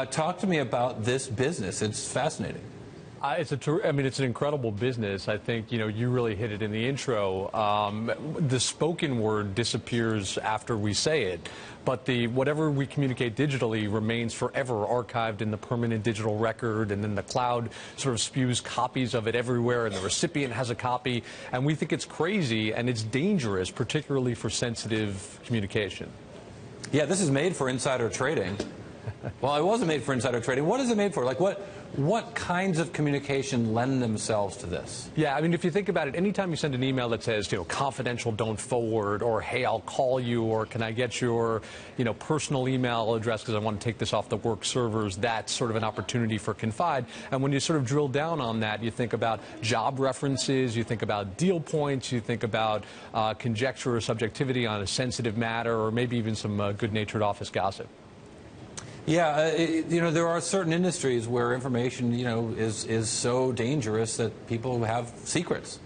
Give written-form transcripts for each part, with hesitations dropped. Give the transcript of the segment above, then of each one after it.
Talk to me about this business. It's fascinating. It's an incredible business. I think, you really hit it in the intro. The spoken word disappears after we say it, but whatever we communicate digitally remains forever archived in the permanent digital record, and then the cloud sort of spews copies of it everywhere, and the recipient has a copy. And we think it's crazy, and it's dangerous, particularly for sensitive communication. Yeah, this is made for insider trading. Well, it wasn't made for insider trading. What is it made for? Like, what kinds of communication lend themselves to this? Yeah, if you think about it, anytime you send an email that says, confidential, don't forward, or hey, I'll call you, or can I get your, personal email address because I want to take this off the work servers, that's sort of an opportunity for Confide. And when you sort of drill down on that, you think about job references, you think about deal points, you think about conjecture or subjectivity on a sensitive matter, or maybe even some good-natured office gossip. Yeah, there are certain industries where information, is so dangerous that people have secrets.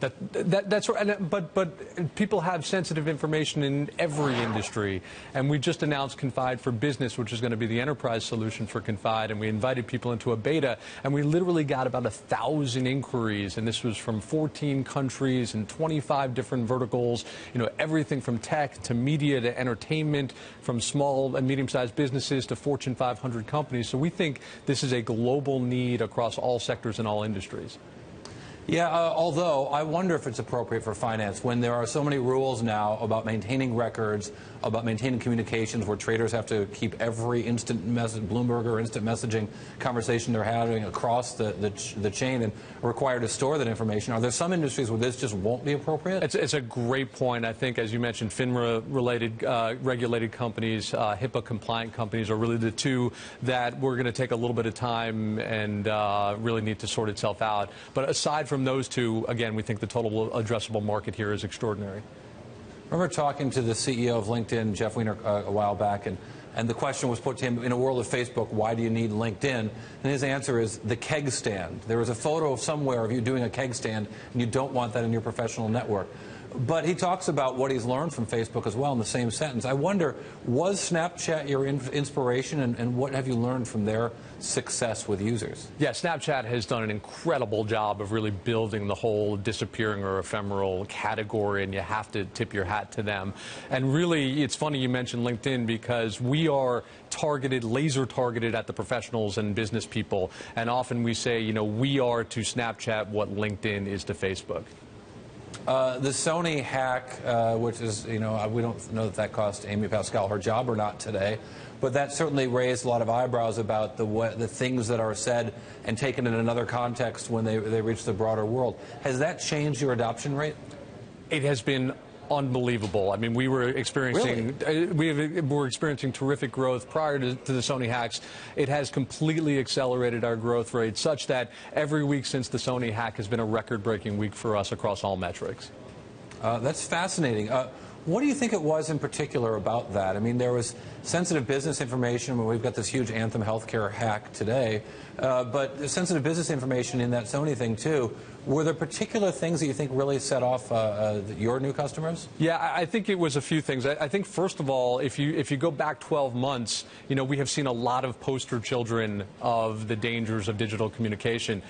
That's right, but people have sensitive information in every industry, and we just announced Confide for Business, which is going to be the enterprise solution for Confide, and we invited people into a beta, and we literally got about 1,000 inquiries, and this was from 14 countries and 25 different verticals, everything from tech to media to entertainment, from small and medium-sized businesses to Fortune 500 companies. So we think this is a global need across all sectors and all industries. Yeah, although I wonder if it's appropriate for finance when there are so many rules now about maintaining records, about maintaining communications where traders have to keep every instant message, Bloomberg or instant messaging conversation they're having across the chain and are required to store that information. Are there some industries where this just won't be appropriate? It's a great point. I think, as you mentioned, FINRA-related regulated companies, HIPAA-compliant companies are really the two that we're going to take a little bit of time and really need to sort itself out. But aside from those two, again, we think the total addressable market here is extraordinary. I remember talking to the CEO of LinkedIn, Jeff Weiner, a while back, and the question was put to him, in a world of Facebook, why do you need LinkedIn? And his answer is the keg stand. There was a photo of somewhere of you doing a keg stand, and you don't want that in your professional network. But he talks about what he's learned from Facebook as well in the same sentence. I wonder, was Snapchat your inspiration, and what have you learned from their success with users? Yeah, Snapchat has done an incredible job of really building the whole disappearing or ephemeral category, and you have to tip your hat to them. And really, it's funny you mentioned LinkedIn because we are targeted, laser targeted at the professionals and business people. And often we say, we are to Snapchat what LinkedIn is to Facebook. The Sony hack, which is, we don't know that cost Amy Pascal her job or not today, but that certainly raised a lot of eyebrows about the things that are said and taken in another context when they reach the broader world. Has that changed your adoption rate? It has been unbelievable. We were experiencing Really? we're experiencing terrific growth prior to the Sony hacks. It has completely accelerated our growth rate such that every week since the Sony hack has been a record-breaking week for us across all metrics. That's fascinating. What do you think it was in particular about that? There was sensitive business information. We've got this huge Anthem healthcare hack today, but sensitive business information in that Sony thing too. Were there particular things that you think really set off your new customers? Yeah, I think it was a few things. I think, first of all, if you go back 12 months, we have seen a lot of poster children of the dangers of digital communication.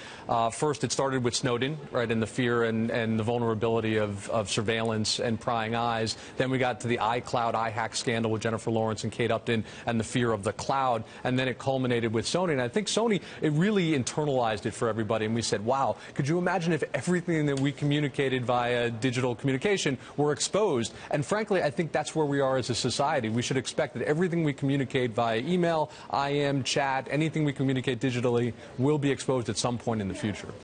First, it started with Snowden, right, and the fear and the vulnerability of surveillance and prying eyes. Then we got to the iCloud iHack scandal with Jennifer Lawrence and Kate Upton and the fear of the cloud. And then it culminated with Sony. And I think Sony, it really internalized it for everybody. And we said, wow, could you imagine if everything that we communicated via digital communication were exposed? And frankly, I think that's where we are as a society. We should expect that everything we communicate via email, IM, chat, anything we communicate digitally will be exposed at some point in the future.